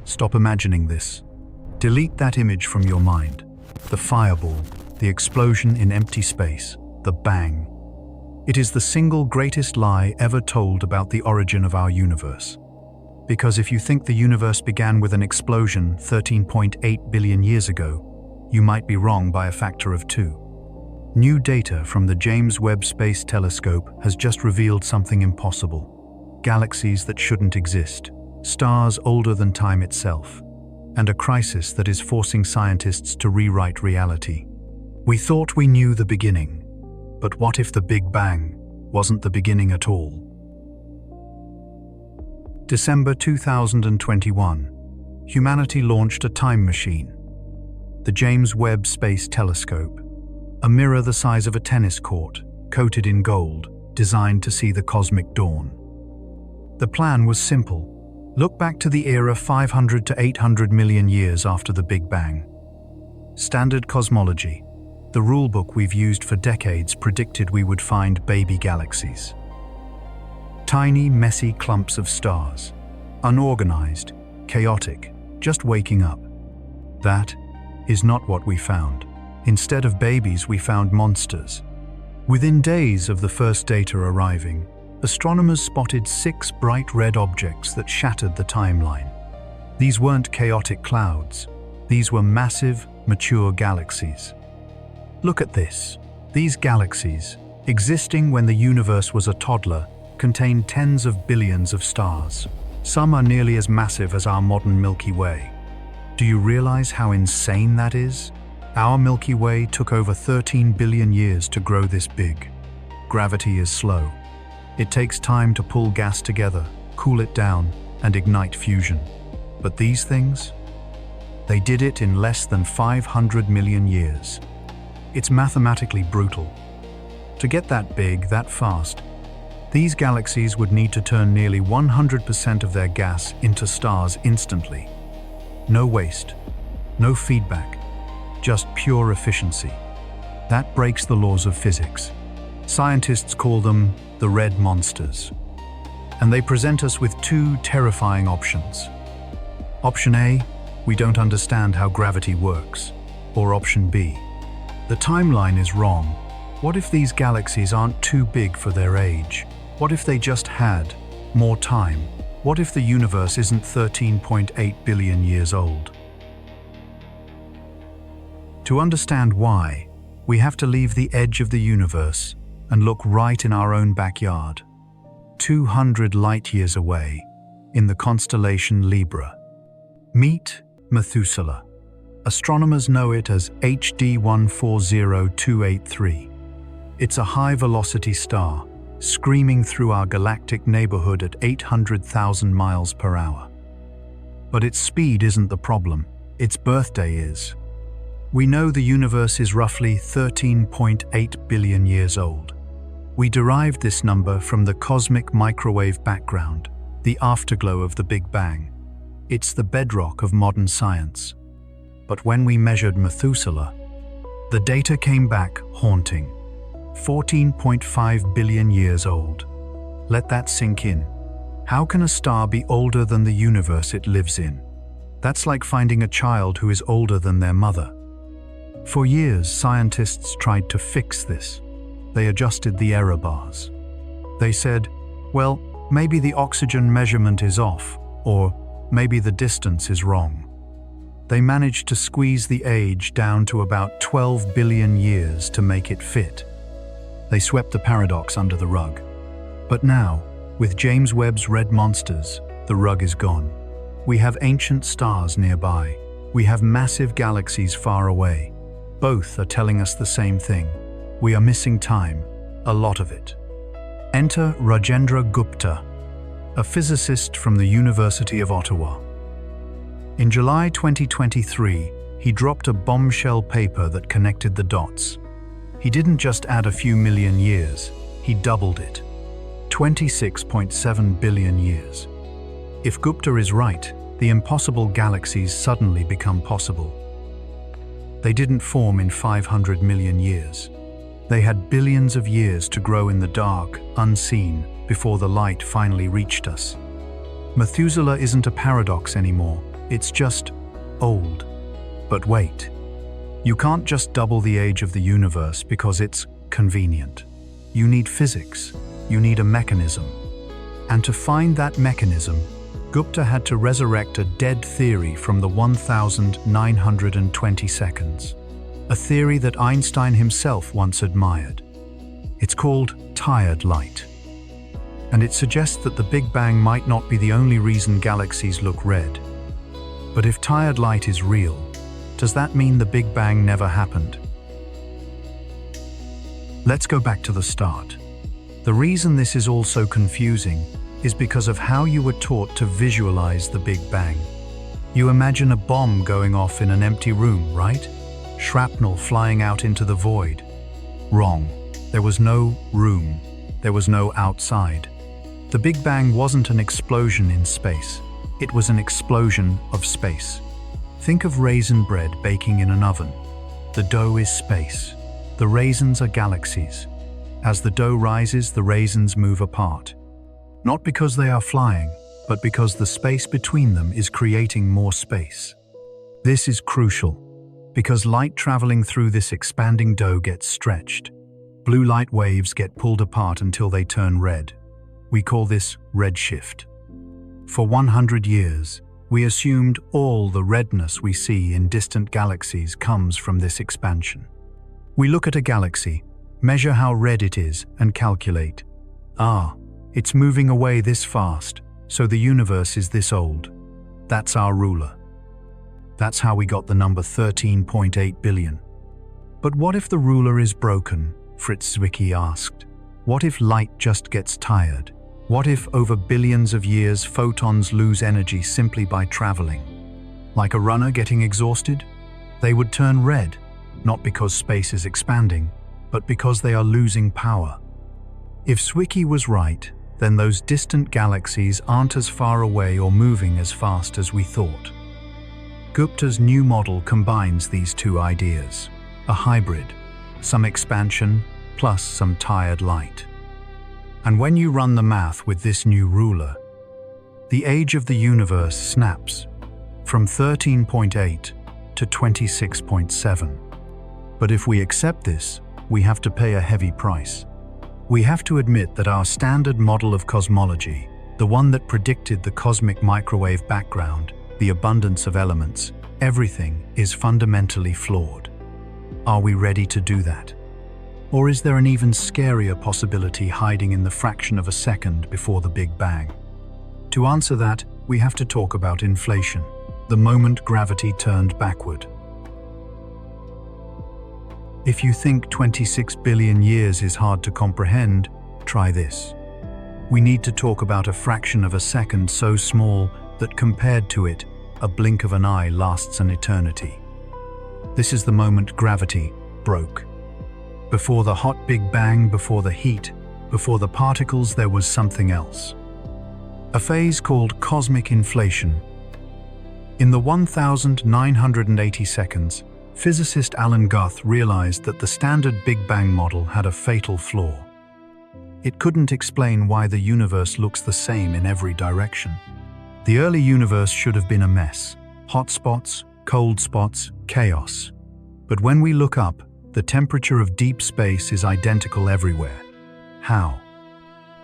Stop imagining this. Delete that image from your mind. The fireball, the explosion in empty space, the bang. It is the single greatest lie ever told about the origin of our universe. Because if you think the universe began with an explosion 13.8 billion years ago, you might be wrong by a factor of 2. New data from the James Webb Space Telescope has just revealed something impossible. Galaxies that shouldn't exist, stars older than time itself, and a crisis that is forcing scientists to rewrite reality. We thought we knew the beginning, but what if the Big Bang wasn't the beginning at all? December 2021, humanity launched a time machine. The James Webb Space Telescope, a mirror the size of a tennis court, coated in gold, designed to see the cosmic dawn. The plan was simple. Look back to the era 500 to 800 million years after the Big Bang. Standard cosmology, the rulebook we've used for decades, predicted we would find baby galaxies. Tiny, messy clumps of stars. Unorganized, chaotic, just waking up. That is not what we found. Instead of babies, we found monsters. Within days of the first data arriving, astronomers spotted 6 bright red objects that shattered the timeline. These weren't chaotic clouds. These were massive, mature galaxies. Look at this. These galaxies, existing when the universe was a toddler, contain tens of billions of stars. Some are nearly as massive as our modern Milky Way. Do you realize how insane that is? Our Milky Way took over 13 billion years to grow this big. Gravity is slow. It takes time to pull gas together, cool it down, and ignite fusion. But these things? They did it in less than 500 million years. It's mathematically brutal. To get that big, that fast, these galaxies would need to turn nearly 100% of their gas into stars instantly. No waste, no feedback, just pure efficiency. That breaks the laws of physics. Scientists call them the red monsters. And they present us with 2 terrifying options. Option A, we don't understand how gravity works. Or option B, the timeline is wrong. What if these galaxies aren't too big for their age? What if they just had more time? What if the universe isn't 13.8 billion years old? To understand why, we have to leave the edge of the universe and look right in our own backyard. 200 light-years away, in the constellation Libra. Meet Methuselah. Astronomers know it as HD 140283. It's a high-velocity star, screaming through our galactic neighborhood at 800,000 miles per hour. But its speed isn't the problem, its birthday is. We know the universe is roughly 13.8 billion years old. We derived this number from the cosmic microwave background, the afterglow of the Big Bang. It's the bedrock of modern science. But when we measured Methuselah, the data came back haunting. 14.5 billion years old. Let that sink in. How can a star be older than the universe it lives in? That's like finding a child who is older than their mother. For years, scientists tried to fix this. They adjusted the error bars. They said, well, maybe the oxygen measurement is off, or maybe the distance is wrong. They managed to squeeze the age down to about 12 billion years to make it fit. They swept the paradox under the rug. But now, with James Webb's red monsters, the rug is gone. We have ancient stars nearby. We have massive galaxies far away. Both are telling us the same thing. We are missing time, a lot of it. Enter Rajendra Gupta, a physicist from the University of Ottawa. In July 2023, he dropped a bombshell paper that connected the dots. He didn't just add a few million years, he doubled it. 26.7 billion years. If Gupta is right, the impossible galaxies suddenly become possible. They didn't form in 500 million years. They had billions of years to grow in the dark, unseen, before the light finally reached us. Methuselah isn't a paradox anymore. It's just old. But wait. You can't just double the age of the universe because it's convenient. You need physics. You need a mechanism. And to find that mechanism, Gupta had to resurrect a dead theory from the 1920 seconds. A theory that Einstein himself once admired. It's called tired light. And it suggests that the Big Bang might not be the only reason galaxies look red. But if tired light is real, does that mean the Big Bang never happened? Let's go back to the start. The reason this is all so confusing is because of how you were taught to visualize the Big Bang. You imagine a bomb going off in an empty room, right? Shrapnel flying out into the void. Wrong. There was no room. There was no outside. The Big Bang wasn't an explosion in space. It was an explosion of space. Think of raisin bread baking in an oven. The dough is space. The raisins are galaxies. As the dough rises, the raisins move apart. Not because they are flying, but because the space between them is creating more space. This is crucial, because light traveling through this expanding dough gets stretched. Blue light waves get pulled apart until they turn red. We call this redshift. For 100 years, we assumed all the redness we see in distant galaxies comes from this expansion. We look at a galaxy, measure how red it is, and calculate. It's moving away this fast, so the universe is this old. That's our ruler. That's how we got the number 13.8 billion. But what if the ruler is broken? Fritz Zwicky asked. What if light just gets tired? What if over billions of years photons lose energy simply by traveling? Like a runner getting exhausted? They would turn red, not because space is expanding, but because they are losing power. If Zwicky was right, then those distant galaxies aren't as far away or moving as fast as we thought. Gupta's new model combines these two ideas, a hybrid, some expansion plus some tired light. And when you run the math with this new ruler, the age of the universe snaps from 13.8 to 26.7. But if we accept this, we have to pay a heavy price. We have to admit that our standard model of cosmology, the one that predicted the cosmic microwave background, the abundance of elements, everything is fundamentally flawed. Are we ready to do that? Or is there an even scarier possibility hiding in the fraction of a second before the Big Bang? To answer that, we have to talk about inflation, the moment gravity turned backward. If you think 26 billion years is hard to comprehend, try this. We need to talk about a fraction of a second so small that compared to it, a blink of an eye lasts an eternity. This is the moment gravity broke. Before the hot Big Bang, before the heat, before the particles, there was something else. A phase called cosmic inflation. In the 1980 seconds, physicist Alan Guth realized that the standard Big Bang model had a fatal flaw. It couldn't explain why the universe looks the same in every direction. The early universe should have been a mess. Hot spots, cold spots, chaos. But when we look up, the temperature of deep space is identical everywhere. How?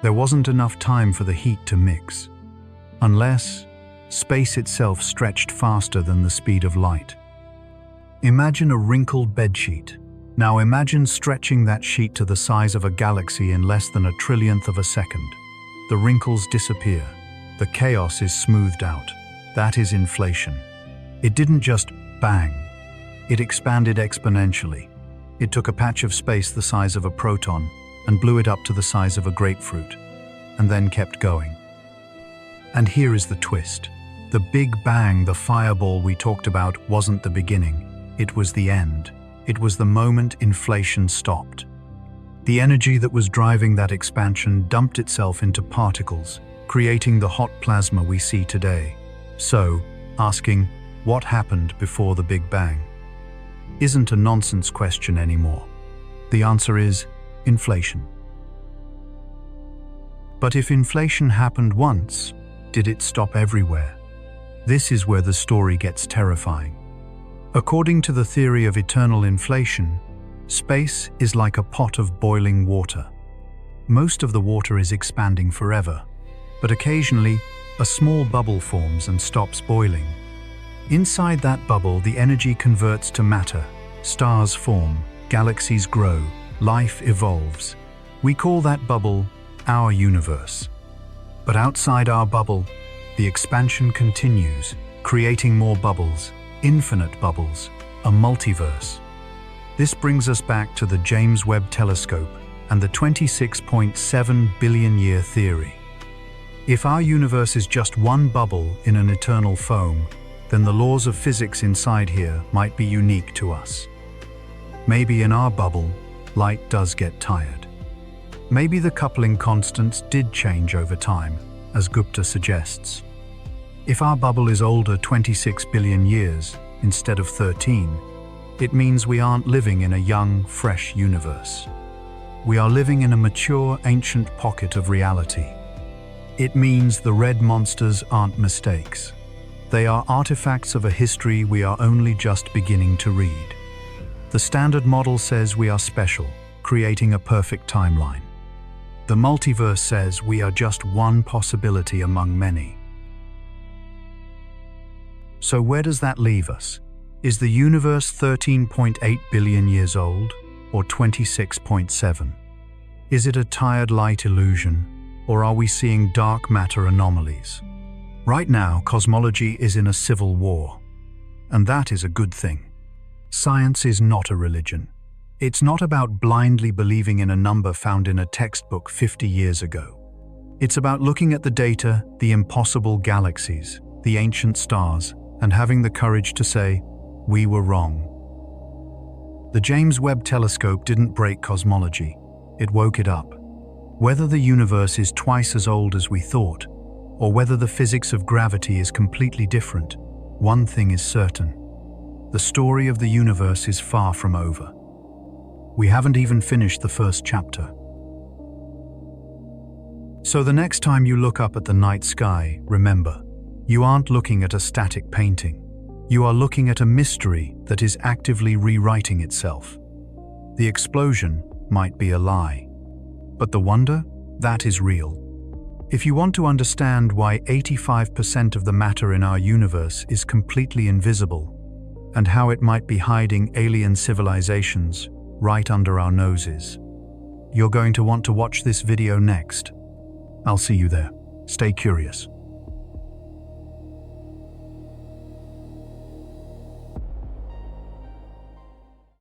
There wasn't enough time for the heat to mix. Unless space itself stretched faster than the speed of light. Imagine a wrinkled bedsheet. Now imagine stretching that sheet to the size of a galaxy in less than a trillionth of a second. The wrinkles disappear. The chaos is smoothed out. That is inflation. It didn't just bang. It expanded exponentially. It took a patch of space the size of a proton and blew it up to the size of a grapefruit, and then kept going. And here is the twist. The Big Bang, the fireball we talked about, wasn't the beginning. It was the end. It was the moment inflation stopped. The energy that was driving that expansion dumped itself into particles, creating the hot plasma we see today. So, asking, what happened before the Big Bang? Isn't a nonsense question anymore. The answer is inflation. But if inflation happened once, did it stop everywhere? This is where the story gets terrifying. According to the theory of eternal inflation, space is like a pot of boiling water. Most of the water is expanding forever, but occasionally a small bubble forms and stops boiling. Inside that bubble, the energy converts to matter, stars form, galaxies grow, life evolves. We call that bubble our universe. But outside our bubble, the expansion continues, creating more bubbles, infinite bubbles, a multiverse. This brings us back to the James Webb Telescope and the 26.7 billion year theory. If our universe is just one bubble in an eternal foam, then the laws of physics inside here might be unique to us. Maybe in our bubble, light does get tired. Maybe the coupling constants did change over time, as Gupta suggests. If our bubble is older 26 billion years instead of 13, it means we aren't living in a young, fresh universe. We are living in a mature, ancient pocket of reality. It means the red monsters aren't mistakes. They are artifacts of a history we are only just beginning to read. The standard model says we are special, creating a perfect timeline. The multiverse says we are just one possibility among many. So where does that leave us? Is the universe 13.8 billion years old, or 26.7? Is it a tired light illusion, or are we seeing dark matter anomalies? Right now, cosmology is in a civil war, and that is a good thing. Science is not a religion. It's not about blindly believing in a number found in a textbook 50 years ago. It's about looking at the data, the impossible galaxies, the ancient stars, and having the courage to say, we were wrong. The James Webb Telescope didn't break cosmology. It woke it up. Whether the universe is twice as old as we thought, or whether the physics of gravity is completely different, one thing is certain. The story of the universe is far from over. We haven't even finished the first chapter. So the next time you look up at the night sky, remember, you aren't looking at a static painting. You are looking at a mystery that is actively rewriting itself. The explosion might be a lie, but the wonder, that is real. If you want to understand why 85% of the matter in our universe is completely invisible, and how it might be hiding alien civilizations right under our noses, you're going to want to watch this video next. I'll see you there. Stay curious.